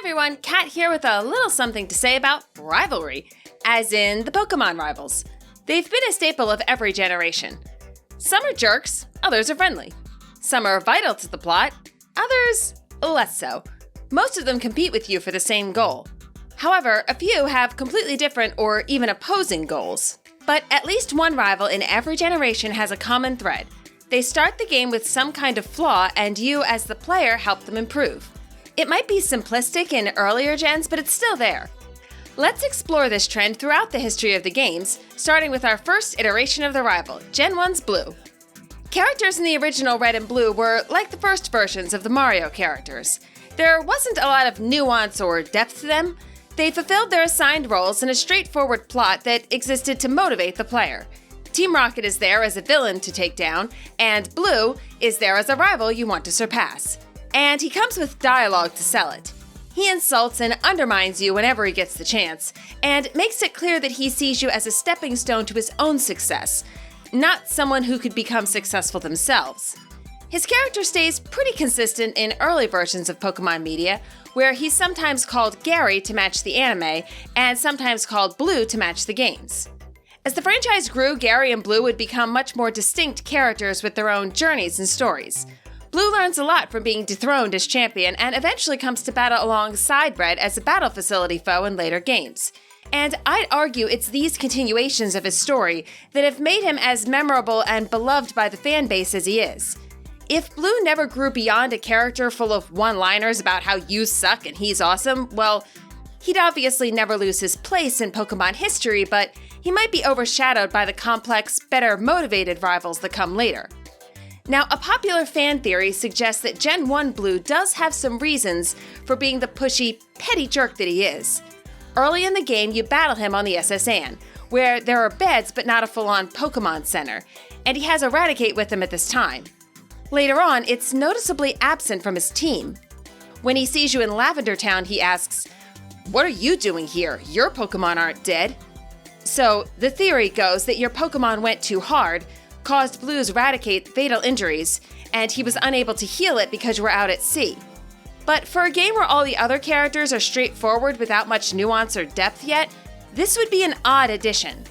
everyone, Kat here with a little something to say about rivalry, as in the Pokémon rivals. They've been a staple of every generation. Some are jerks, others are friendly. Some are vital to the plot, others less so. Most of them compete with you for the same goal. However, a few have completely different or even opposing goals. But at least one rival in every generation has a common thread. They start the game with some kind of flaw, and you, as the player, help them improve. It might be simplistic in earlier gens, but it's still there. Let's explore this trend throughout the history of the games, starting with our first iteration of the rival, Gen 1's Blue. Characters in the original Red and Blue were like the first versions of the Mario characters. There wasn't a lot of nuance or depth to them. They fulfilled their assigned roles in a straightforward plot that existed to motivate the player. Team Rocket is there as a villain to take down, and Blue is there as a rival you want to surpass. And he comes with dialogue to sell it. He insults and undermines you whenever he gets the chance, and makes it clear that he sees you as a stepping stone to his own success, not someone who could become successful themselves. His character stays pretty consistent in early versions of Pokémon media, where he's sometimes called Gary to match the anime, and sometimes called Blue to match the games. As the franchise grew, Gary and Blue would become much more distinct characters with their own journeys and stories. Blue learns a lot from being dethroned as champion and eventually comes to battle alongside Red as a battle facility foe in later games. And I'd argue it's these continuations of his story that have made him as memorable and beloved by the fan base as he is. If Blue never grew beyond a character full of one-liners about how you suck and he's awesome, well, he'd obviously never lose his place in Pokémon history, but he might be overshadowed by the complex, better motivated rivals that come later. Now, a popular fan theory suggests that Gen 1 Blue does have some reasons for being the pushy, petty jerk that he is. Early in the game, you battle him on the SS Anne, where there are beds but not a full-on Pokémon Center, and he has Eradicate with him at this time. Later on, it's noticeably absent from his team. When he sees you in Lavender Town, he asks, "What are you doing here? Your Pokémon aren't dead." So, the theory goes that your Pokémon went too hard, caused Blue's Eradicate fatal injuries, and he was unable to heal it because you were out at sea. But for a game where all the other characters are straightforward without much nuance or depth yet, this would be an odd addition.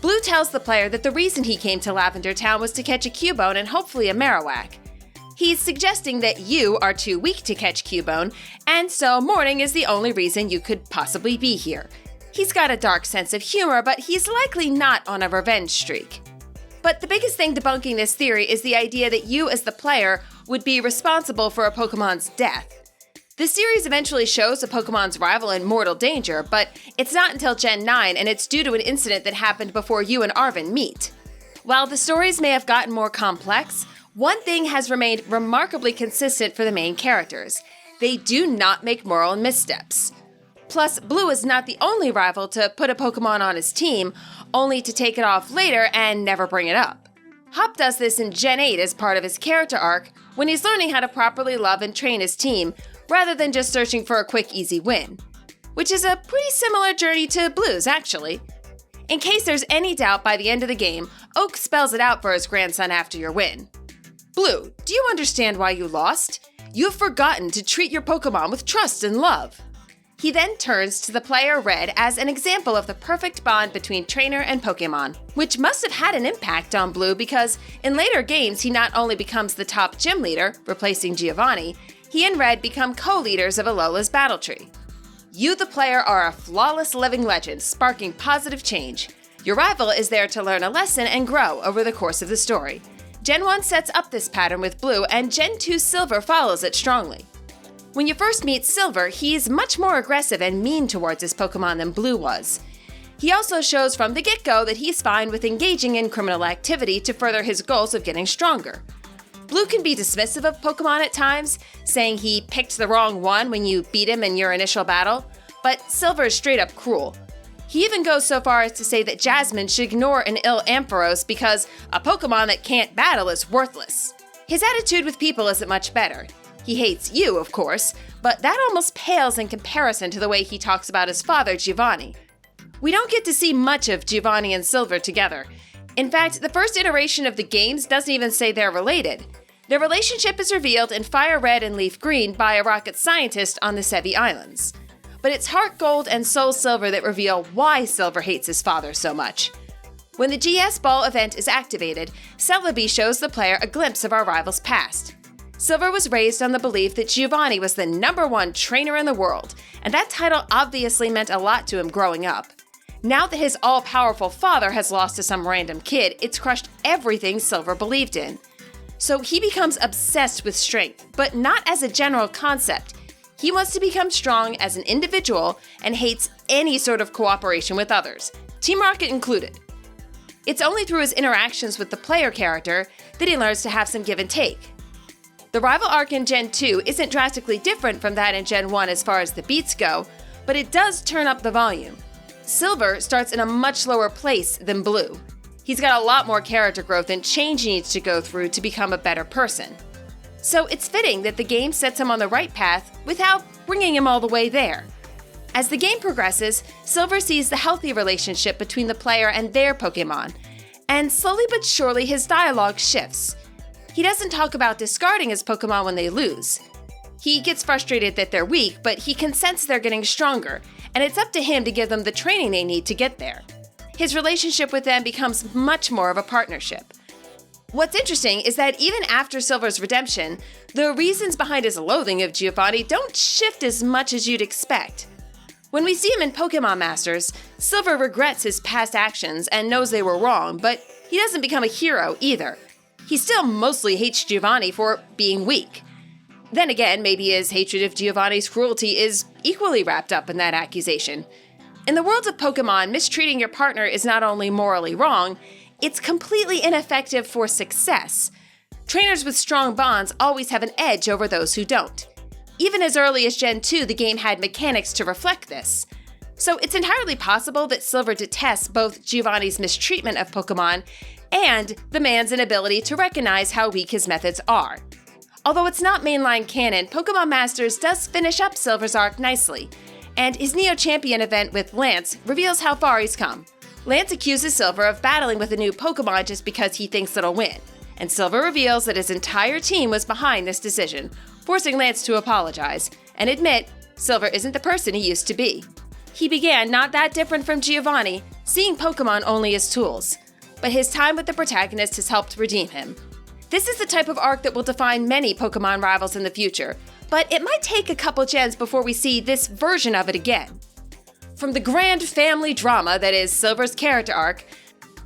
Blue tells the player that the reason he came to Lavender Town was to catch a Cubone and hopefully a Marowak. He's suggesting that you are too weak to catch Cubone, and so mourning is the only reason you could possibly be here. He's got a dark sense of humor, but he's likely not on a revenge streak. But the biggest thing debunking this theory is the idea that you as the player would be responsible for a Pokemon's death. The series eventually shows a Pokemon's rival in mortal danger, but it's not until Gen 9, and it's due to an incident that happened before you and Arven meet. While the stories may have gotten more complex, one thing has remained remarkably consistent for the main characters. They do not make moral missteps. Plus, Blue is not the only rival to put a Pokémon on his team, only to take it off later and never bring it up. Hop does this in Gen 8 as part of his character arc, when he's learning how to properly love and train his team, rather than just searching for a quick, easy win. Which is a pretty similar journey to Blue's, actually. In case there's any doubt, by the end of the game, Oak spells it out for his grandson after your win. "Blue, do you understand why you lost? You've forgotten to treat your Pokémon with trust and love." He then turns to the player Red as an example of the perfect bond between trainer and Pokémon, which must have had an impact on Blue because in later games he not only becomes the top gym leader, replacing Giovanni, he and Red become co-leaders of Alola's battle tree. You, the player, are a flawless living legend, sparking positive change. Your rival is there to learn a lesson and grow over the course of the story. Gen 1 sets up this pattern with Blue, and Gen 2 Silver follows it strongly. When you first meet Silver, he's much more aggressive and mean towards his Pokémon than Blue was. He also shows from the get-go that he's fine with engaging in criminal activity to further his goals of getting stronger. Blue can be dismissive of Pokémon at times, saying he picked the wrong one when you beat him in your initial battle, but Silver is straight up cruel. He even goes so far as to say that Jasmine should ignore an ill Ampharos because a Pokémon that can't battle is worthless. His attitude with people isn't much better. He hates you, of course, but that almost pales in comparison to the way he talks about his father, Giovanni. We don't get to see much of Giovanni and Silver together. In fact, the first iteration of the games doesn't even say they're related. Their relationship is revealed in Fire Red and Leaf Green by a rocket scientist on the Sevi Islands. But it's Heart Gold and Soul Silver that reveal why Silver hates his father so much. When the GS Ball event is activated, Celebi shows the player a glimpse of our rival's past. Silver was raised on the belief that Giovanni was the #1 trainer in the world, and that title obviously meant a lot to him growing up. Now that his all-powerful father has lost to some random kid, it's crushed everything Silver believed in. So he becomes obsessed with strength, but not as a general concept. He wants to become strong as an individual and hates any sort of cooperation with others, Team Rocket included. It's only through his interactions with the player character that he learns to have some give and take. The rival arc in Gen 2 isn't drastically different from that in Gen 1 as far as the beats go, but it does turn up the volume. Silver starts in a much lower place than Blue. He's got a lot more character growth and change he needs to go through to become a better person. So it's fitting that the game sets him on the right path without bringing him all the way there. As the game progresses, Silver sees the healthy relationship between the player and their Pokémon, and slowly but surely his dialogue shifts. He doesn't talk about discarding his Pokémon when they lose. He gets frustrated that they're weak, but he can sense they're getting stronger, and it's up to him to give them the training they need to get there. His relationship with them becomes much more of a partnership. What's interesting is that even after Silver's redemption, the reasons behind his loathing of Giovanni don't shift as much as you'd expect. When we see him in Pokémon Masters, Silver regrets his past actions and knows they were wrong, but he doesn't become a hero either. He still mostly hates Giovanni for being weak. Then again, maybe his hatred of Giovanni's cruelty is equally wrapped up in that accusation. In the world of Pokémon, mistreating your partner is not only morally wrong, it's completely ineffective for success. Trainers with strong bonds always have an edge over those who don't. Even as early as Gen 2, the game had mechanics to reflect this. So it's entirely possible that Silver detests both Giovanni's mistreatment of Pokémon and the man's inability to recognize how weak his methods are. Although it's not mainline canon, Pokémon Masters does finish up Silver's arc nicely, and his Neo Champion event with Lance reveals how far he's come. Lance accuses Silver of battling with a new Pokémon just because he thinks it'll win, and Silver reveals that his entire team was behind this decision, forcing Lance to apologize and admit Silver isn't the person he used to be. He began not that different from Giovanni, seeing Pokémon only as tools, but his time with the protagonist has helped redeem him. This is the type of arc that will define many Pokémon rivals in the future, but it might take a couple gens before we see this version of it again. From the grand family drama that is Silver's character arc,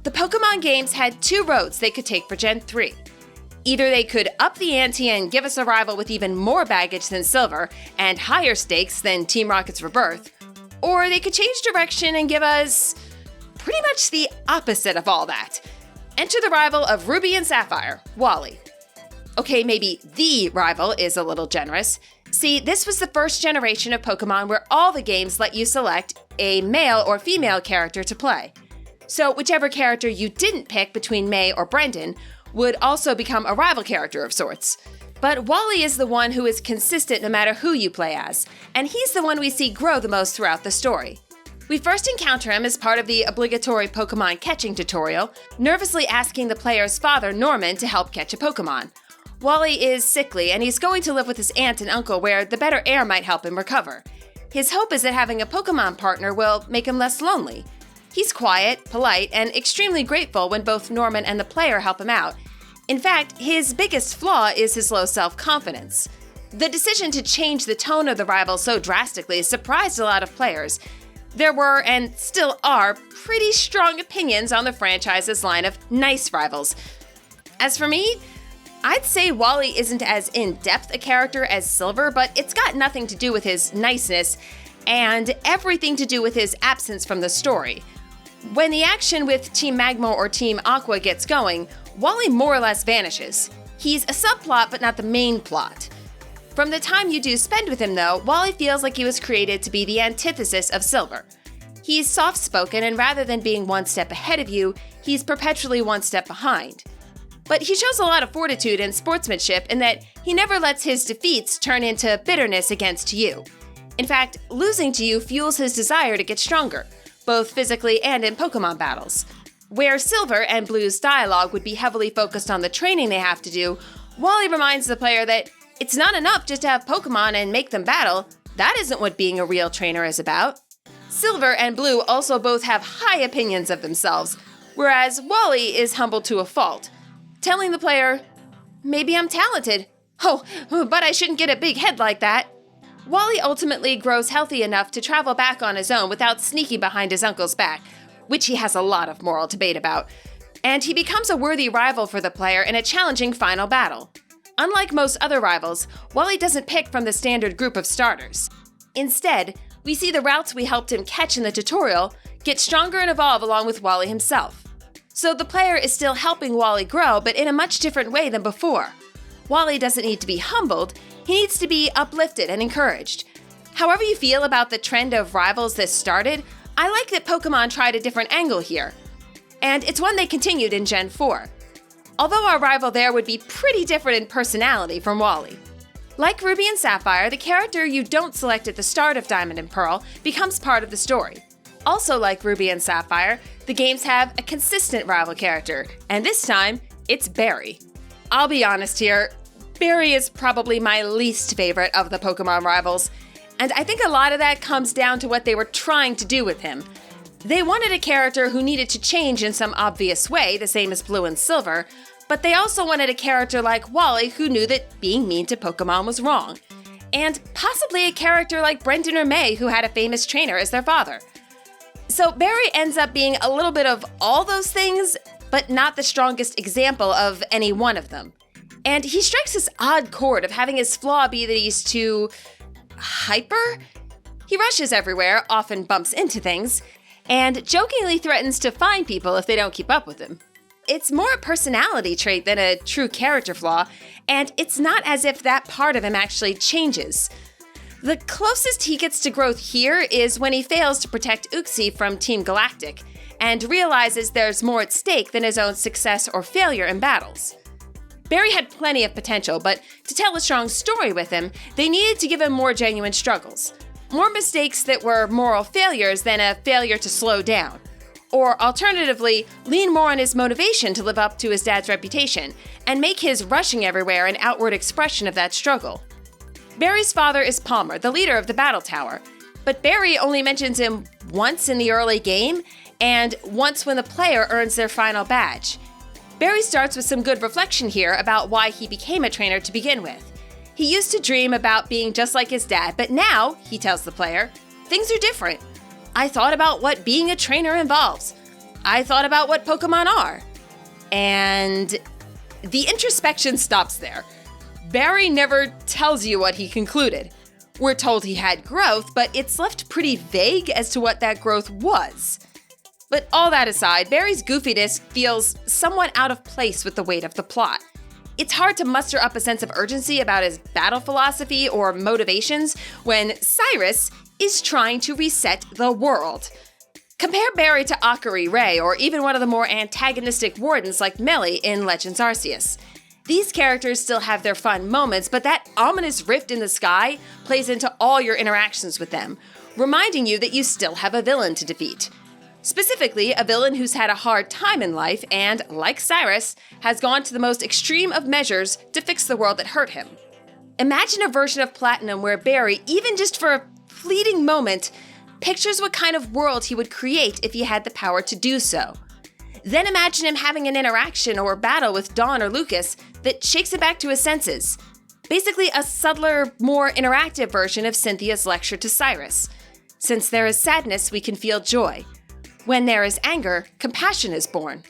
the Pokémon games had two roads they could take for Gen 3. Either they could up the ante and give us a rival with even more baggage than Silver and higher stakes than Team Rocket's Rebirth, or they could change direction and give us pretty much the opposite of all that. Enter the rival of Ruby and Sapphire, Wally. Okay, maybe the rival is a little generous. See, this was the first generation of Pokémon where all the games let you select a male or female character to play. So whichever character you didn't pick between May or Brendan would also become a rival character of sorts. But Wally is the one who is consistent no matter who you play as, and he's the one we see grow the most throughout the story. We first encounter him as part of the obligatory Pokémon catching tutorial, nervously asking the player's father, Norman, to help catch a Pokémon. Wally is sickly, and he's going to live with his aunt and uncle where the better air might help him recover. His hope is that having a Pokémon partner will make him less lonely. He's quiet, polite, and extremely grateful when both Norman and the player help him out. In fact, his biggest flaw is his low self-confidence. The decision to change the tone of the rival so drastically surprised a lot of players. There were, and still are, pretty strong opinions on the franchise's line of nice rivals. As for me, I'd say Wally isn't as in-depth a character as Silver, but it's got nothing to do with his niceness, and everything to do with his absence from the story. When the action with Team Magma or Team Aqua gets going, Wally more or less vanishes. He's a subplot, but not the main plot. From the time you do spend with him, though, Wally feels like he was created to be the antithesis of Silver. He's soft-spoken, and rather than being one step ahead of you, he's perpetually one step behind. But he shows a lot of fortitude and sportsmanship in that he never lets his defeats turn into bitterness against you. In fact, losing to you fuels his desire to get stronger, both physically and in Pokémon battles. Where Silver and Blue's dialogue would be heavily focused on the training they have to do, Wally reminds the player that it's not enough just to have Pokémon and make them battle. That isn't what being a real trainer is about. Silver and Blue also both have high opinions of themselves, whereas Wally is humble to a fault, telling the player, maybe I'm talented. Oh, but I shouldn't get a big head like that. Wally ultimately grows healthy enough to travel back on his own without sneaking behind his uncle's back, which he has a lot of moral debate about, and he becomes a worthy rival for the player in a challenging final battle. Unlike most other rivals, Wally doesn't pick from the standard group of starters. Instead, we see the routes we helped him catch in the tutorial get stronger and evolve along with Wally himself. So the player is still helping Wally grow, but in a much different way than before. Wally doesn't need to be humbled, he needs to be uplifted and encouraged. However you feel about the trend of rivals that started, I like that Pokémon tried a different angle here. And it's one they continued in Gen 4. Although our rival there would be pretty different in personality from Wally. Like Ruby and Sapphire, the character you don't select at the start of Diamond and Pearl becomes part of the story. Also like Ruby and Sapphire, the games have a consistent rival character, and this time, it's Barry. I'll be honest here, Barry is probably my least favorite of the Pokémon rivals, and I think a lot of that comes down to what they were trying to do with him. They wanted a character who needed to change in some obvious way, the same as Blue and Silver, but they also wanted a character like Wally who knew that being mean to Pokémon was wrong. And possibly a character like Brendan or May who had a famous trainer as their father. So Barry ends up being a little bit of all those things, but not the strongest example of any one of them. And he strikes this odd chord of having his flaw be that he's too hyper? He rushes everywhere, often bumps into things, and jokingly threatens to fine people if they don't keep up with him. It's more a personality trait than a true character flaw, and it's not as if that part of him actually changes. The closest he gets to growth here is when he fails to protect Uxie from Team Galactic, and realizes there's more at stake than his own success or failure in battles. Barry had plenty of potential, but to tell a strong story with him, they needed to give him more genuine struggles. More mistakes that were moral failures than a failure to slow down. Or alternatively, lean more on his motivation to live up to his dad's reputation, and make his rushing everywhere an outward expression of that struggle. Barry's father is Palmer, the leader of the Battle Tower, but Barry only mentions him once in the early game, and once when the player earns their final badge. Barry starts with some good reflection here about why he became a trainer to begin with. He used to dream about being just like his dad, but now, he tells the player, things are different. I thought about what being a trainer involves. I thought about what Pokémon are. And the introspection stops there. Barry never tells you what he concluded. We're told he had growth, but it's left pretty vague as to what that growth was. But all that aside, Barry's goofiness feels somewhat out of place with the weight of the plot. It's hard to muster up a sense of urgency about his battle philosophy or motivations when Cyrus is trying to reset the world. Compare Barry to Akari Ray, or even one of the more antagonistic wardens like Melly in Legends Arceus. These characters still have their fun moments, but that ominous rift in the sky plays into all your interactions with them, reminding you that you still have a villain to defeat. Specifically, a villain who's had a hard time in life and, like Cyrus, has gone to the most extreme of measures to fix the world that hurt him. Imagine a version of Platinum where Barry, even just for a fleeting moment, pictures what kind of world he would create if he had the power to do so. Then imagine him having an interaction or battle with Dawn or Lucas that shakes him back to his senses. Basically a subtler, more interactive version of Cynthia's lecture to Cyrus. Since there is sadness, we can feel joy. When there is anger, compassion is born.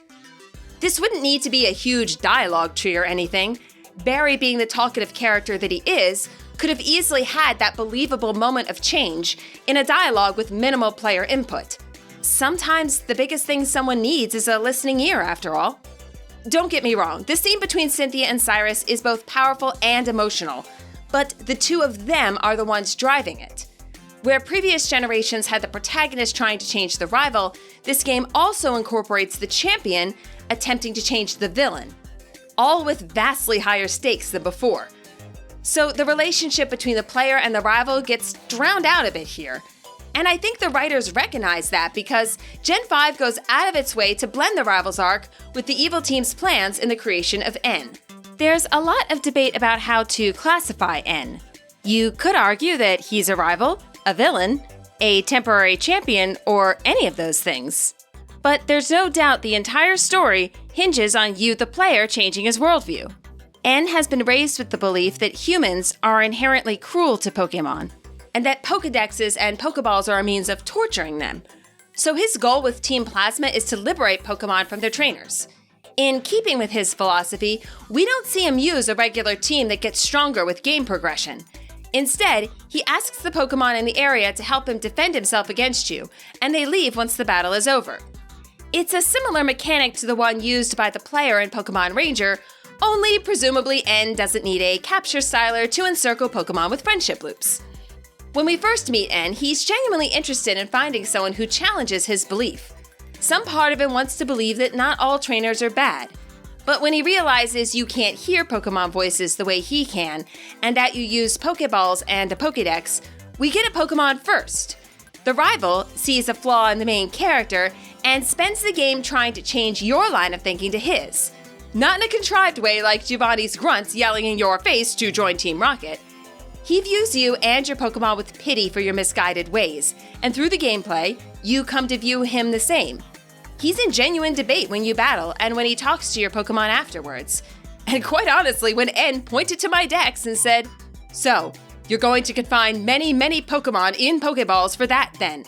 This wouldn't need to be a huge dialogue tree or anything. Barry, being the talkative character that he is, could have easily had that believable moment of change in a dialogue with minimal player input. Sometimes the biggest thing someone needs is a listening ear, after all. Don't get me wrong, the scene between Cynthia and Cyrus is both powerful and emotional, but the two of them are the ones driving it. Where previous generations had the protagonist trying to change the rival, this game also incorporates the champion attempting to change the villain, all with vastly higher stakes than before. So the relationship between the player and the rival gets drowned out a bit here. And I think the writers recognize that because Gen 5 goes out of its way to blend the rival's arc with the evil team's plans in the creation of N. There's a lot of debate about how to classify N. You could argue that he's a rival, a villain, a temporary champion, or any of those things. But there's no doubt the entire story hinges on you, the player, changing his worldview. N has been raised with the belief that humans are inherently cruel to Pokémon, and that Pokédexes and Pokéballs are a means of torturing them. So his goal with Team Plasma is to liberate Pokémon from their trainers. In keeping with his philosophy, we don't see him use a regular team that gets stronger with game progression. Instead, he asks the Pokémon in the area to help him defend himself against you, and they leave once the battle is over. It's a similar mechanic to the one used by the player in Pokémon Ranger, only presumably N doesn't need a capture styler to encircle Pokémon with friendship loops. When we first meet N, he's genuinely interested in finding someone who challenges his belief. Some part of him wants to believe that not all trainers are bad. But when he realizes you can't hear Pokémon voices the way he can, and that you use Pokéballs and a Pokédex, we get a Pokémon first. The rival sees a flaw in the main character and spends the game trying to change your line of thinking to his. Not in a contrived way like Giovanni's grunts yelling in your face to join Team Rocket. He views you and your Pokémon with pity for your misguided ways, and through the gameplay, you come to view him the same. He's in genuine debate when you battle and when he talks to your Pokémon afterwards. And quite honestly, when N pointed to my dex and said, "So, you're going to confine many, many Pokémon in Pokéballs for that then,"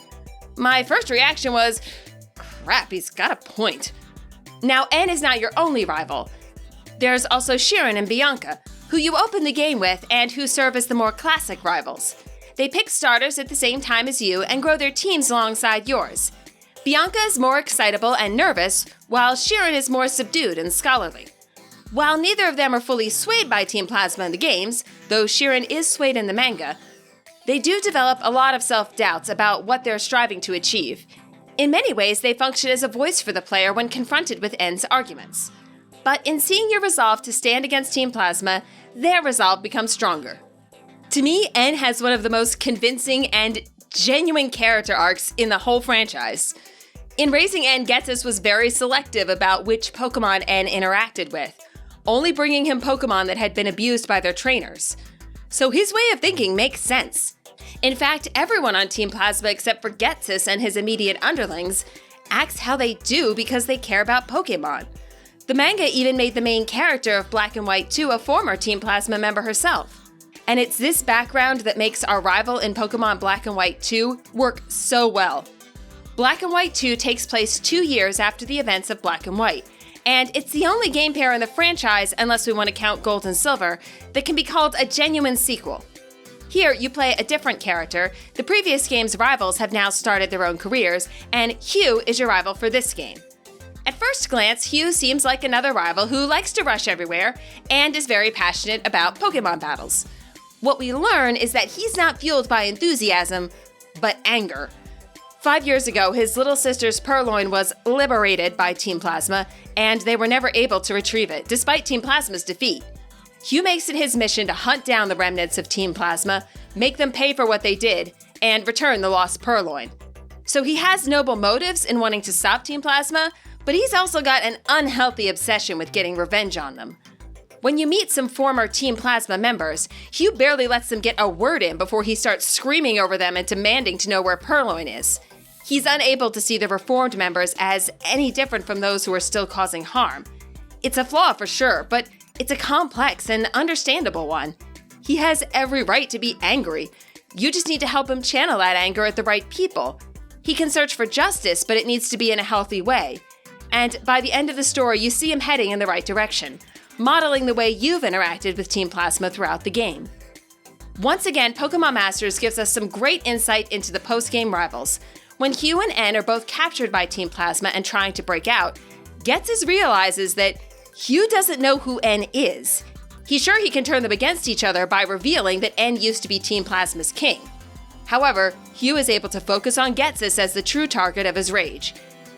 my first reaction was, crap, he's got a point. Now, N is not your only rival. There's also Cheren and Bianca, who you open the game with and who serve as the more classic rivals. They pick starters at the same time as you and grow their teams alongside yours. Bianca is more excitable and nervous, while Cheren is more subdued and scholarly. While neither of them are fully swayed by Team Plasma in the games, though Cheren is swayed in the manga, they do develop a lot of self-doubts about what they're striving to achieve. In many ways, they function as a voice for the player when confronted with N's arguments. But in seeing your resolve to stand against Team Plasma, their resolve becomes stronger. To me, N has one of the most convincing and genuine character arcs in the whole franchise. In Raising N, Ghetsis was very selective about which Pokémon N interacted with, only bringing him Pokémon that had been abused by their trainers. So his way of thinking makes sense. In fact, everyone on Team Plasma except for Ghetsis and his immediate underlings acts how they do because they care about Pokémon. The manga even made the main character of Black and White 2 a former Team Plasma member herself. And it's this background that makes our rival in Pokémon Black and White 2 work so well. Black and White 2 takes place 2 years after the events of Black and White, and it's the only game pair in the franchise, unless we want to count Gold and Silver, that can be called a genuine sequel. Here, you play a different character, the previous game's rivals have now started their own careers, and Hugh is your rival for this game. At first glance, Hugh seems like another rival who likes to rush everywhere and is very passionate about Pokémon battles. What we learn is that he's not fueled by enthusiasm, but anger. 5 years ago, his little sister's purloin was liberated by Team Plasma, and they were never able to retrieve it, despite Team Plasma's defeat. Hugh makes it his mission to hunt down the remnants of Team Plasma, make them pay for what they did, and return the lost purloin. So he has noble motives in wanting to stop Team Plasma, but he's also got an unhealthy obsession with getting revenge on them. When you meet some former Team Plasma members, Hugh barely lets them get a word in before he starts screaming over them and demanding to know where Purloin is. He's unable to see the reformed members as any different from those who are still causing harm. It's a flaw for sure, but it's a complex and understandable one. He has every right to be angry. You just need to help him channel that anger at the right people. He can search for justice, but it needs to be in a healthy way. And by the end of the story, you see him heading in the right direction, modeling the way you've interacted with Team Plasma throughout the game. Once again, Pokémon Masters gives us some great insight into the post-game rivals. When Hugh and N are both captured by Team Plasma and trying to break out, Ghetsis realizes that Hugh doesn't know who N is. He's sure he can turn them against each other by revealing that N used to be Team Plasma's king. However, Hugh is able to focus on Ghetsis as the true target of his rage.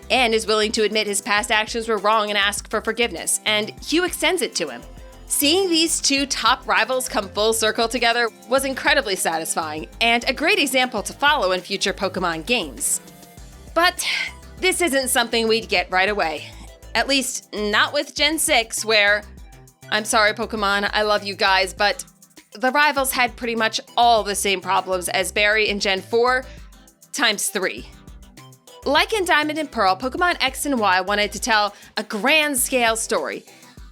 N is willing to admit his past actions were wrong and ask for forgiveness, and Hugh extends it to him. Seeing these two top rivals come full circle together was incredibly satisfying, and a great example to follow in future Pokémon games. But this isn't something we'd get right away. At least, not with Gen 6, where I'm sorry, Pokemon, I love you guys, but the rivals had pretty much all the same problems as Barry in Gen 4 times 3. Like in Diamond and Pearl, Pokemon X and Y wanted to tell a grand scale story,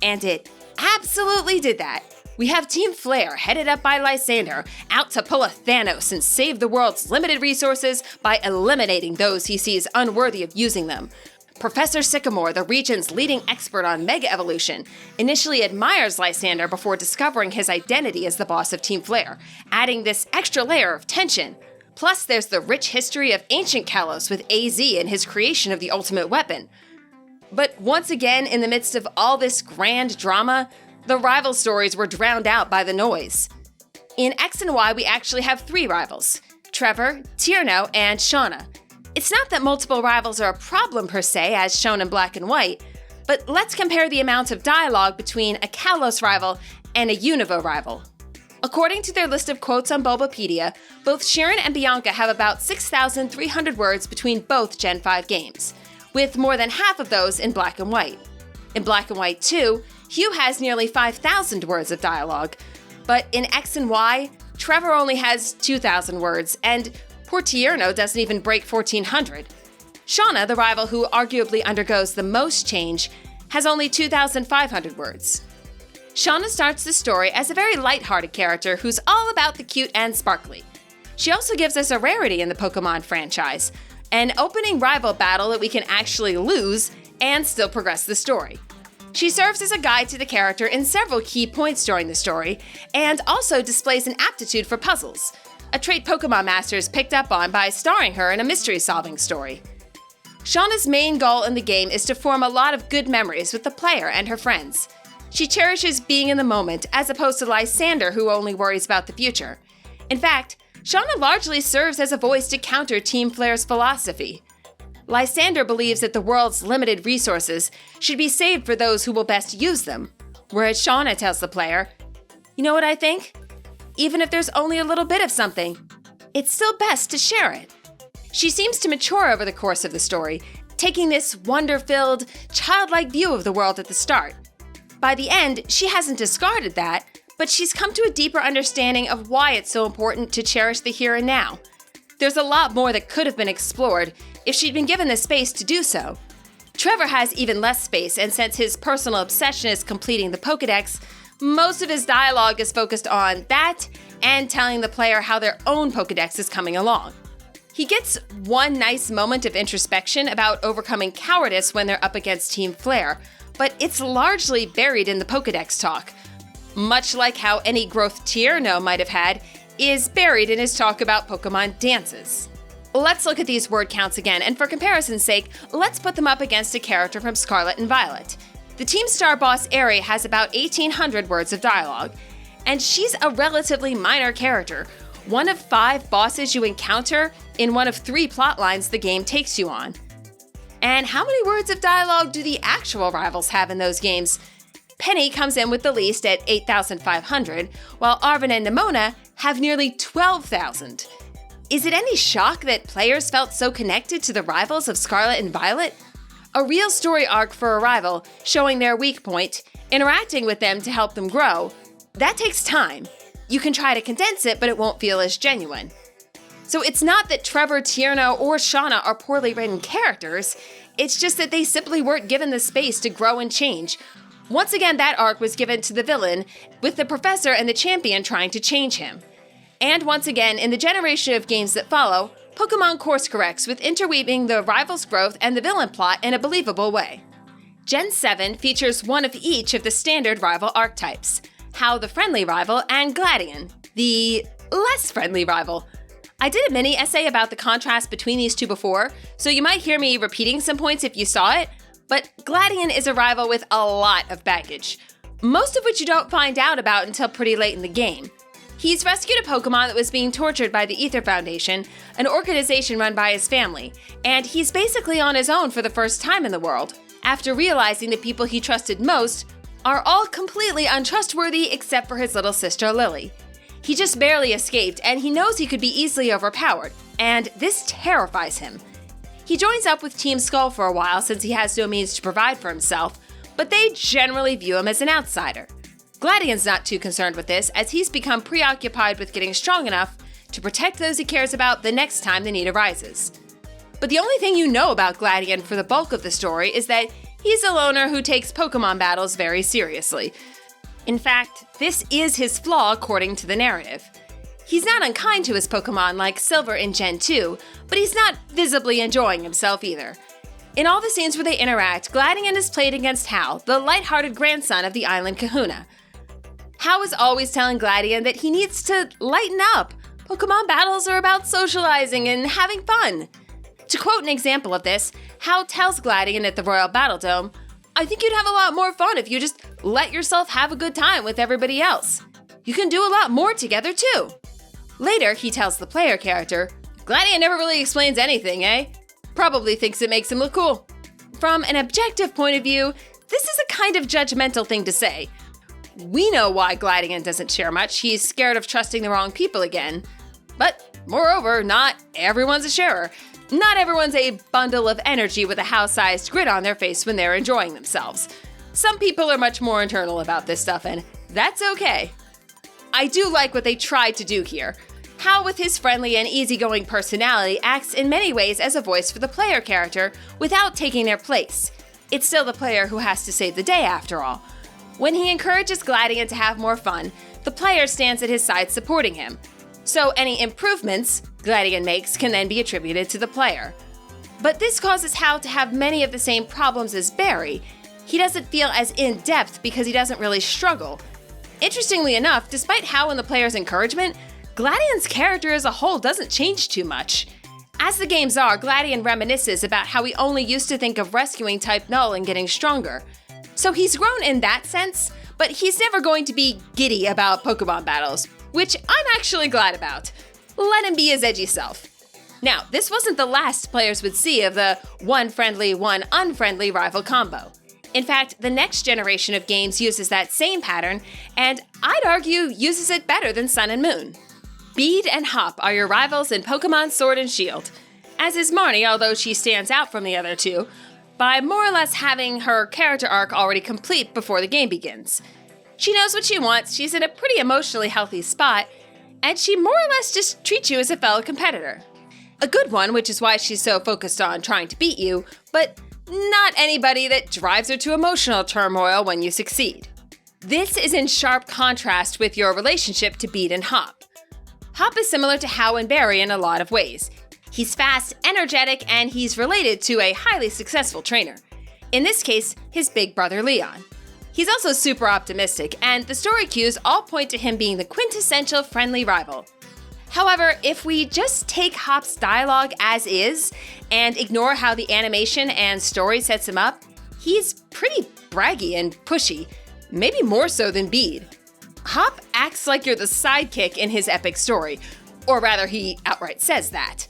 and it absolutely did that. We have Team Flare, headed up by Lysander, out to pull a Thanos and save the world's limited resources by eliminating those he sees unworthy of using them. Professor Sycamore, the region's leading expert on Mega Evolution, initially admires Lysander before discovering his identity as the boss of Team Flare, adding this extra layer of tension. Plus, there's the rich history of ancient Kalos with AZ and his creation of the ultimate weapon. But once again, in the midst of all this grand drama, the rival stories were drowned out by the noise. In X and Y, we actually have 3 rivals: Trevor, Tierno, and Shauna. It's not that multiple rivals are a problem per se, as shown in Black and White, but let's compare the amount of dialogue between a Kalos rival and a Unova rival. According to their list of quotes on Bulbapedia, both Cheren and Bianca have about 6,300 words between both Gen 5 games, with more than half of those in Black and White. In Black and White 2, Hugh has nearly 5,000 words of dialogue, but in X and Y, Trevor only has 2,000 words, and poor Tierno doesn't even break 1,400. Shauna, the rival who arguably undergoes the most change, has only 2,500 words. Shauna starts the story as a very lighthearted character who's all about the cute and sparkly. She also gives us a rarity in the Pokemon franchise, an opening rival battle that we can actually lose and still progress the story. She serves as a guide to the character in several key points during the story, and also displays an aptitude for puzzles, a trait Pokemon Masters picked up on by starring her in a mystery-solving story. Shauna's main goal in the game is to form a lot of good memories with the player and her friends. She cherishes being in the moment, as opposed to Lysander, who only worries about the future. In fact, Shauna largely serves as a voice to counter Team Flare's philosophy. Lysander believes that the world's limited resources should be saved for those who will best use them, whereas Shauna tells the player, "You know what I think? Even if there's only a little bit of something, it's still best to share it." She seems to mature over the course of the story, taking this wonder-filled, childlike view of the world at the start. By the end, she hasn't discarded that, but she's come to a deeper understanding of why it's so important to cherish the here and now. There's a lot more that could have been explored if she'd been given the space to do so. Trevor has even less space, and since his personal obsession is completing the Pokédex, most of his dialogue is focused on that and telling the player how their own Pokédex is coming along. He gets one nice moment of introspection about overcoming cowardice when they're up against Team Flare, but it's largely buried in the Pokédex talk, much like how any growth Tierno might have had is buried in his talk about Pokemon dances. Let's look at these word counts again, and for comparison's sake, let's put them up against a character from Scarlet and Violet. The Team Star boss Aerie has about 1,800 words of dialogue, and she's a relatively minor character, one of 5 bosses you encounter in one of 3 plot lines the game takes you on. And how many words of dialogue do the actual rivals have in those games? Penny comes in with the least at 8,500, while Arven and Nemona have nearly 12,000. Is it any shock that players felt so connected to the rivals of Scarlet and Violet? A real story arc for a rival, showing their weak point, interacting with them to help them grow, that takes time. You can try to condense it, but it won't feel as genuine. So it's not that Trevor, Tierno, or Shauna are poorly written characters, it's just that they simply weren't given the space to grow and change. Once again, that arc was given to the villain, with the professor and the champion trying to change him. And once again, in the generation of games that follow, Pokemon course corrects with interweaving the rival's growth and the villain plot in a believable way. Gen 7 features one of each of the standard rival archetypes: Hugh, the friendly rival, and Gladion, the less friendly rival. I did a mini essay about the contrast between these two before, so you might hear me repeating some points if you saw it, but Gladion is a rival with a lot of baggage, most of which you don't find out about until pretty late in the game. He's rescued a Pokemon that was being tortured by the Ether Foundation, an organization run by his family, and he's basically on his own for the first time in the world, after realizing the people he trusted most are all completely untrustworthy except for his little sister Lily. He just barely escaped, and he knows he could be easily overpowered, and this terrifies him. He joins up with Team Skull for a while since he has no means to provide for himself, but they generally view him as an outsider. Gladion's not too concerned with this, as he's become preoccupied with getting strong enough to protect those he cares about the next time the need arises. But the only thing you know about Gladion for the bulk of the story is that he's a loner who takes Pokémon battles very seriously. In fact, this is his flaw according to the narrative. He's not unkind to his Pokémon like Silver in Gen 2, but he's not visibly enjoying himself either. In all the scenes where they interact, Gladion is played against Hal, the light-hearted grandson of the island kahuna. Hal is always telling Gladion that he needs to lighten up. Pokémon battles are about socializing and having fun. To quote an example of this, Hal tells Gladion at the Royal Battle Dome, "I think you'd have a lot more fun if you just let yourself have a good time with everybody else. You can do a lot more together too." Later, he tells the player character, "Gladion never really explains anything, eh? Probably thinks it makes him look cool." From an objective point of view, this is a kind of judgmental thing to say. We know why Gladion doesn't share much. He's scared of trusting the wrong people again. But, moreover, not everyone's a sharer. Not everyone's a bundle of energy with a house-sized grid on their face when they're enjoying themselves. Some people are much more internal about this stuff, and that's okay. I do like what they tried to do here. Hal, with his friendly and easygoing personality, acts in many ways as a voice for the player character without taking their place. It's still the player who has to save the day after all. When he encourages Gladion to have more fun, the player stands at his side supporting him. So any improvements Gladion makes can then be attributed to the player. But this causes Hal to have many of the same problems as Barry. He doesn't feel as in-depth because he doesn't really struggle. Interestingly enough, despite Hal and the player's encouragement, Gladion's character as a whole doesn't change too much. As the games are, Gladion reminisces about how he only used to think of rescuing Type Null and getting stronger. So he's grown in that sense, but he's never going to be giddy about Pokémon battles, which I'm actually glad about. Let him be his edgy self. Now, this wasn't the last players would see of the one friendly, one unfriendly rival combo. In fact, the next generation of games uses that same pattern, and I'd argue uses it better than Sun and Moon. Bede and Hop are your rivals in Pokémon Sword and Shield, as is Marnie, although she stands out from the other two, by more or less having her character arc already complete before the game begins. She knows what she wants, she's in a pretty emotionally healthy spot, and she more or less just treats you as a fellow competitor. A good one, which is why she's so focused on trying to beat you, but not anybody that drives her to emotional turmoil when you succeed. This is in sharp contrast with your relationship to Bede and Hop. Hop is similar to Hal and Barry in a lot of ways. He's fast, energetic, and he's related to a highly successful trainer. In this case, his big brother Leon. He's also super optimistic, and the story cues all point to him being the quintessential friendly rival. However, if we just take Hop's dialogue as is and ignore how the animation and story sets him up, he's pretty braggy and pushy, maybe more so than Bede. Hop acts like you're the sidekick in his epic story, or rather he outright says that.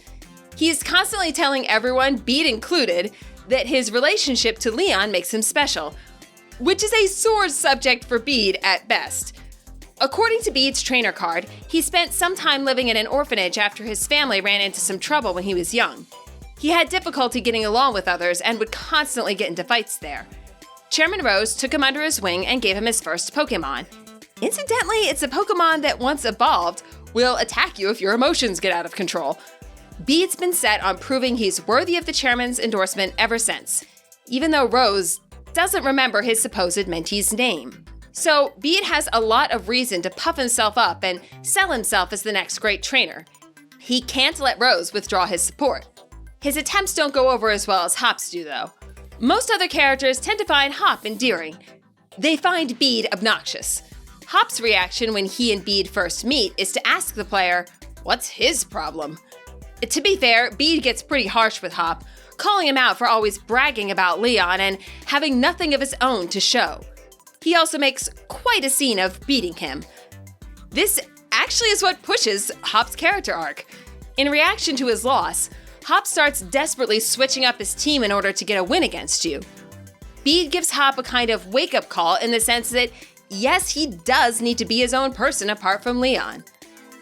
He's constantly telling everyone, Bede included, that his relationship to Leon makes him special, which is a sore subject for Bede at best. According to Bede's trainer card, he spent some time living in an orphanage after his family ran into some trouble when he was young. He had difficulty getting along with others and would constantly get into fights there. Chairman Rose took him under his wing and gave him his first Pokémon. Incidentally, it's a Pokémon that once evolved will attack you if your emotions get out of control. Bede's been set on proving he's worthy of the chairman's endorsement ever since, even though Rose doesn't remember his supposed mentee's name. So Bede has a lot of reason to puff himself up and sell himself as the next great trainer. He can't let Rose withdraw his support. His attempts don't go over as well as Hop's do, though. Most other characters tend to find Hop endearing. They find Bede obnoxious. Hop's reaction when he and Bede first meet is to ask the player, what's his problem? To be fair, Bede gets pretty harsh with Hop, calling him out for always bragging about Leon and having nothing of his own to show. He also makes quite a scene of beating him. This actually is what pushes Hop's character arc. In reaction to his loss, Hop starts desperately switching up his team in order to get a win against you. Bede gives Hop a kind of wake-up call in the sense that, yes, he does need to be his own person apart from Leon.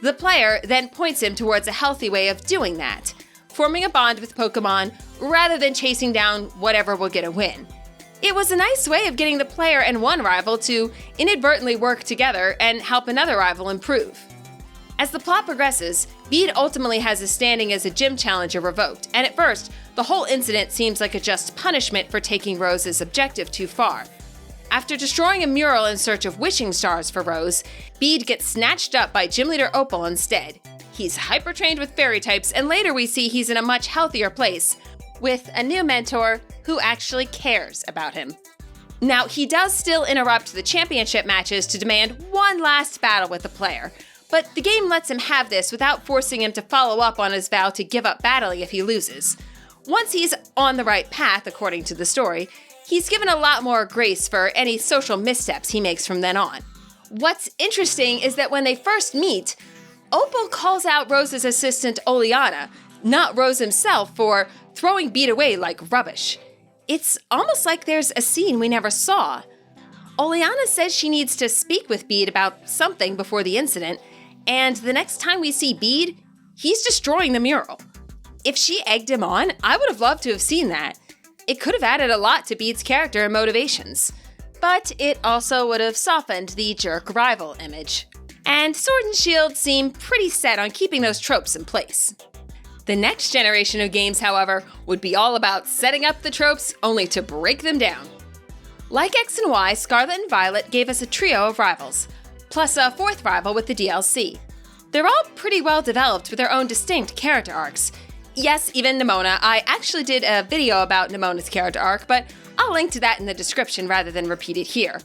The player then points him towards a healthy way of doing that, forming a bond with Pokémon rather than chasing down whatever will get a win. It was a nice way of getting the player and one rival to inadvertently work together and help another rival improve. As the plot progresses, Bede ultimately has his standing as a gym challenger revoked, and at first, the whole incident seems like a just punishment for taking Rose's objective too far. After destroying a mural in search of wishing stars for Rose, Bede gets snatched up by gym leader Opal instead. He's hyper-trained with fairy types, and later we see he's in a much healthier place, with a new mentor who actually cares about him. Now, he does still interrupt the championship matches to demand one last battle with the player, but the game lets him have this without forcing him to follow up on his vow to give up battling if he loses. Once he's on the right path, according to the story, he's given a lot more grace for any social missteps he makes from then on. What's interesting is that when they first meet, Opal calls out Rose's assistant Oleana, not Rose himself, for throwing Bede away like rubbish. It's almost like there's a scene we never saw. Oleana says she needs to speak with Bede about something before the incident, and the next time we see Bede, he's destroying the mural. If she egged him on, I would have loved to have seen that. It could have added a lot to Bede's character and motivations. But it also would have softened the jerk rival image. And Sword and Shield seem pretty set on keeping those tropes in place. The next generation of games, however, would be all about setting up the tropes only to break them down. Like X and Y, Scarlet and Violet gave us a trio of rivals, plus a fourth rival with the DLC. They're all pretty well developed with their own distinct character arcs. Yes, even Nemona. I actually did a video about Nemona's character arc, but I'll link to that in the description rather than repeat it here.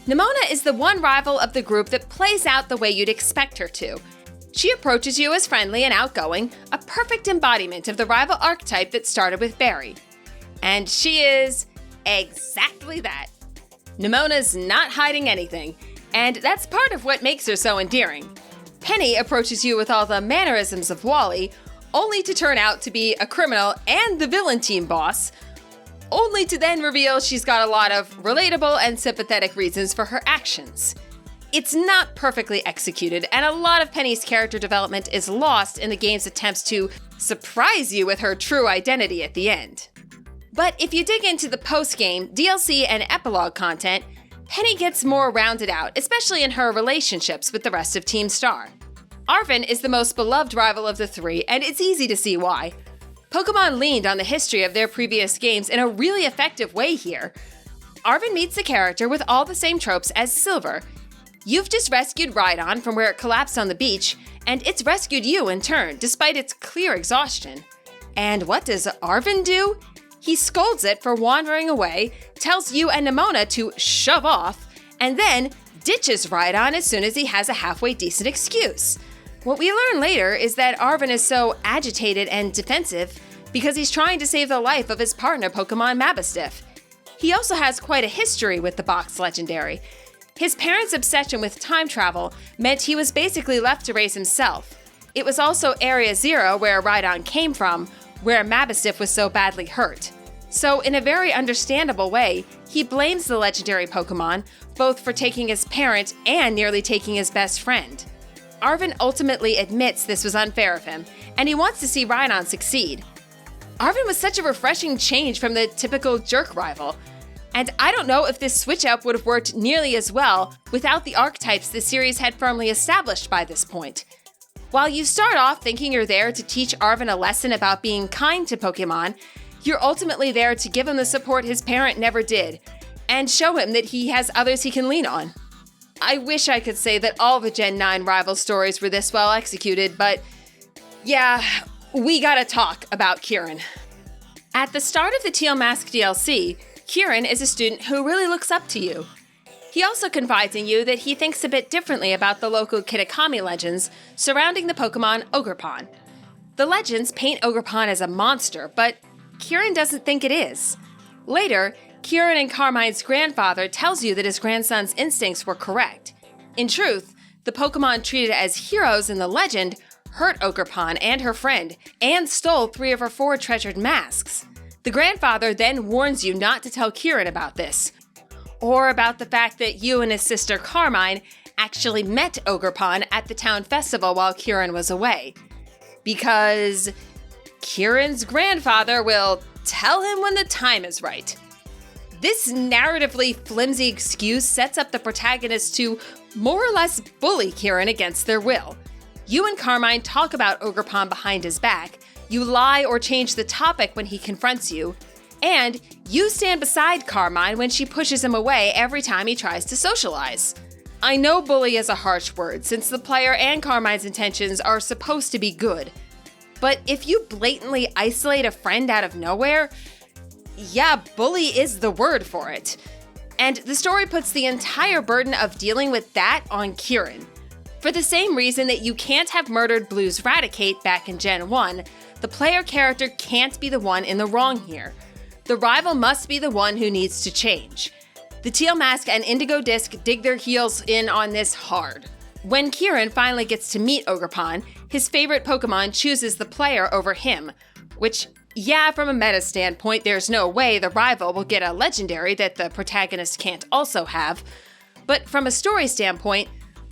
Nemona is the one rival of the group that plays out the way you'd expect her to. She approaches you as friendly and outgoing, a perfect embodiment of the rival archetype that started with Barry. And she is exactly that. Nemona's not hiding anything, and that's part of what makes her so endearing. Penny approaches you with all the mannerisms of Wally, only to turn out to be a criminal and the villain team boss, only to then reveal she's got a lot of relatable and sympathetic reasons for her actions. It's not perfectly executed, and a lot of Penny's character development is lost in the game's attempts to surprise you with her true identity at the end. But if you dig into the post-game, DLC, and epilogue content, Penny gets more rounded out, especially in her relationships with the rest of Team Star. Arven is the most beloved rival of the three, and it's easy to see why. Pokémon leaned on the history of their previous games in a really effective way here. Arven meets the character with all the same tropes as Silver. You've just rescued Rhydon from where it collapsed on the beach, and it's rescued you in turn, despite its clear exhaustion. And what does Arven do? He scolds it for wandering away, tells you and Nemona to shove off, and then ditches Rhydon as soon as he has a halfway decent excuse. What we learn later is that Arven is so agitated and defensive because he's trying to save the life of his partner Pokémon Mabosstiff. He also has quite a history with the Box Legendary. His parents' obsession with time travel meant he was basically left to raise himself. It was also Area Zero, where Rhydon came from, where Mabosstiff was so badly hurt. So in a very understandable way, he blames the legendary Pokémon, both for taking his parent and nearly taking his best friend. Arven ultimately admits this was unfair of him, and he wants to see Rhydon succeed. Arven was such a refreshing change from the typical jerk rival, and I don't know if this switch-up would have worked nearly as well without the archetypes the series had firmly established by this point. While you start off thinking you're there to teach Arven a lesson about being kind to Pokémon, you're ultimately there to give him the support his parent never did, and show him that he has others he can lean on. I wish I could say that all the Gen 9 rival stories were this well executed, but yeah, we gotta talk about Kieran. At the start of the Teal Mask DLC, Kieran is a student who really looks up to you. He also confides in you that he thinks a bit differently about the local Kitakami legends surrounding the Pokémon Ogerpon. The legends paint Ogerpon as a monster, but Kieran doesn't think it is. Later, Kieran and Carmine's grandfather tells you that his grandson's instincts were correct. In truth, the Pokémon treated as heroes in the legend hurt Ogerpon and her friend, and stole 3 of her 4 treasured masks. The grandfather then warns you not to tell Kieran about this, or about the fact that you and his sister Carmine actually met Ogerpon at the town festival while Kieran was away. Because Kieran's grandfather will tell him when the time is right. This narratively flimsy excuse sets up the protagonist to more or less bully Kieran against their will. You and Carmine talk about Ogerpon behind his back, you lie or change the topic when he confronts you, and you stand beside Carmine when she pushes him away every time he tries to socialize. I know bully is a harsh word since the player and Carmine's intentions are supposed to be good, but if you blatantly isolate a friend out of nowhere, yeah, bully is the word for it. And the story puts the entire burden of dealing with that on Kieran. For the same reason that you can't have murdered Blue's Raticate back in Gen 1, the player character can't be the one in the wrong here. The rival must be the one who needs to change. The Teal Mask and Indigo Disc dig their heels in on this hard. When Kieran finally gets to meet Ogerpon, his favorite Pokémon chooses the player over him, which, yeah, from a meta standpoint, there's no way the rival will get a legendary that the protagonist can't also have. But from a story standpoint,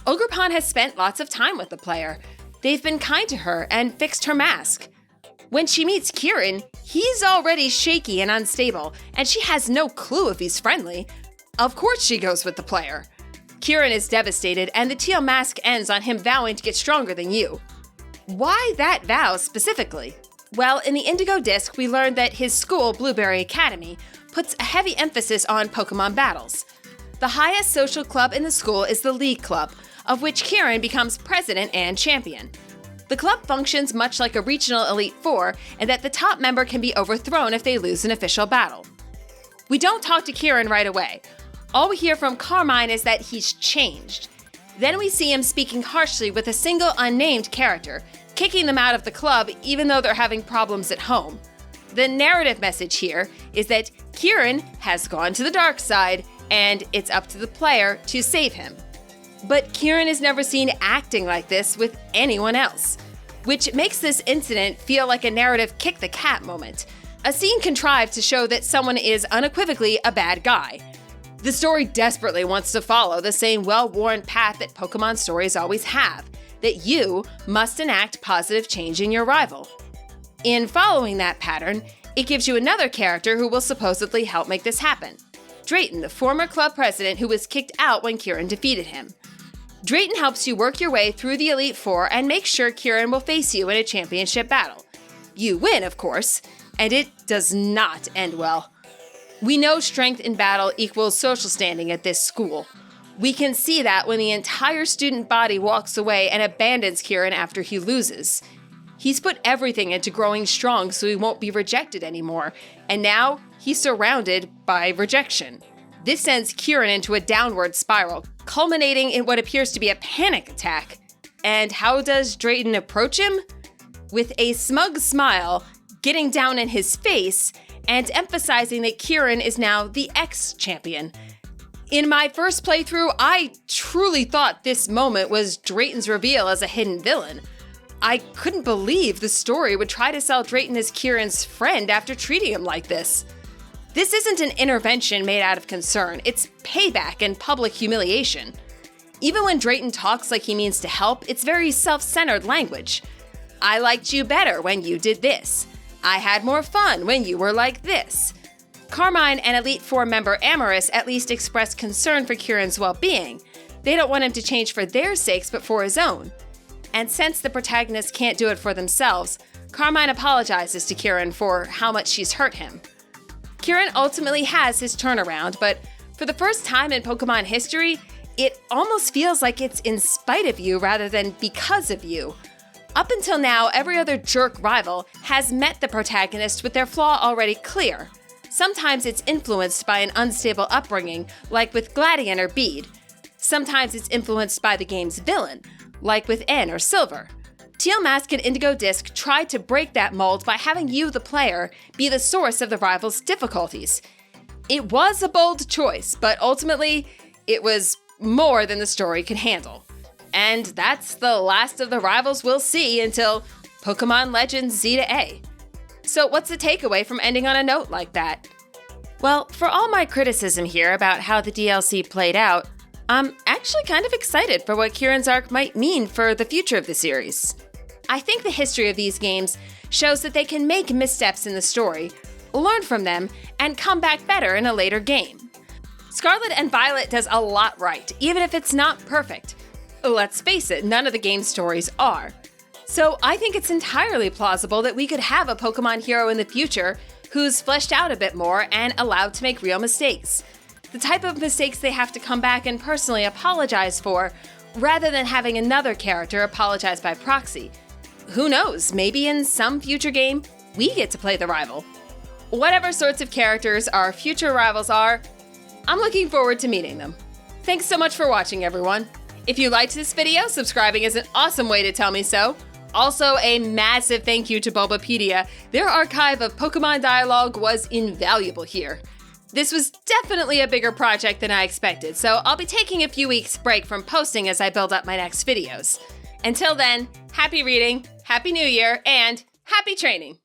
Ogerpon has spent lots of time with the player. They've been kind to her and fixed her mask. When she meets Kieran, he's already shaky and unstable, and she has no clue if he's friendly. Of course she goes with the player. Kieran is devastated, and the Teal Mask ends on him vowing to get stronger than you. Why that vow specifically? Well, in the Indigo Disc, we learned that his school, Blueberry Academy, puts a heavy emphasis on Pokémon battles. The highest social club in the school is the League Club, of which Kieran becomes president and champion. The club functions much like a regional Elite Four, in that the top member can be overthrown if they lose an official battle. We don't talk to Kieran right away. All we hear from Carmine is that he's changed. Then we see him speaking harshly with a single unnamed character, kicking them out of the club even though they're having problems at home. The narrative message here is that Kieran has gone to the dark side, and it's up to the player to save him. But Kieran is never seen acting like this with anyone else, which makes this incident feel like a narrative kick the cat moment, a scene contrived to show that someone is unequivocally a bad guy. The story desperately wants to follow the same well-worn path that Pokémon stories always have, that you must enact positive change in your rival. In following that pattern, it gives you another character who will supposedly help make this happen. Drayton, the former club president who was kicked out when Kieran defeated him. Drayton helps you work your way through the Elite Four and makes sure Kieran will face you in a championship battle. You win, of course, and it does not end well. We know strength in battle equals social standing at this school. We can see that when the entire student body walks away and abandons Kieran after he loses. He's put everything into growing strong so he won't be rejected anymore, and now he's surrounded by rejection. This sends Kieran into a downward spiral, culminating in what appears to be a panic attack. And how does Drayton approach him? With a smug smile, getting down in his face, and emphasizing that Kieran is now the ex-champion. In my first playthrough, I truly thought this moment was Drayton's reveal as a hidden villain. I couldn't believe the story would try to sell Drayton as Kieran's friend after treating him like this. This isn't an intervention made out of concern, it's payback and public humiliation. Even when Drayton talks like he means to help, it's very self-centered language. I liked you better when you did this. I had more fun when you were like this. Carmine and Elite Four member Amorous at least express concern for Kieran's well-being. They don't want him to change for their sakes, but for his own. And since the protagonists can't do it for themselves, Carmine apologizes to Kieran for how much she's hurt him. Kieran ultimately has his turnaround, but for the first time in Pokémon history, it almost feels like it's in spite of you rather than because of you. Up until now, every other jerk rival has met the protagonist with their flaw already clear. Sometimes it's influenced by an unstable upbringing, like with Gladion or Bede. Sometimes it's influenced by the game's villain, like with N or Silver. Teal Mask and Indigo Disc tried to break that mold by having you, the player, be the source of the rival's difficulties. It was a bold choice, but ultimately, it was more than the story could handle. And that's the last of the rivals we'll see until Pokémon Legends Z to A. So what's the takeaway from ending on a note like that? Well, for all my criticism here about how the DLC played out, I'm actually kind of excited for what Kieran's arc might mean for the future of the series. I think the history of these games shows that they can make missteps in the story, learn from them, and come back better in a later game. Scarlet and Violet does a lot right, even if it's not perfect. Let's face it, none of the game's stories are. So I think it's entirely plausible that we could have a Pokemon hero in the future who's fleshed out a bit more and allowed to make real mistakes. The type of mistakes they have to come back and personally apologize for, rather than having another character apologize by proxy. Who knows, maybe in some future game, we get to play the rival. Whatever sorts of characters our future rivals are, I'm looking forward to meeting them. Thanks so much for watching, everyone. If you liked this video, subscribing is an awesome way to tell me so. Also, a massive thank you to Bulbapedia. Their archive of Pokemon dialogue was invaluable here. This was definitely a bigger project than I expected, so I'll be taking a few weeks break from posting as I build up my next videos. Until then, happy reading, happy new year, and happy training!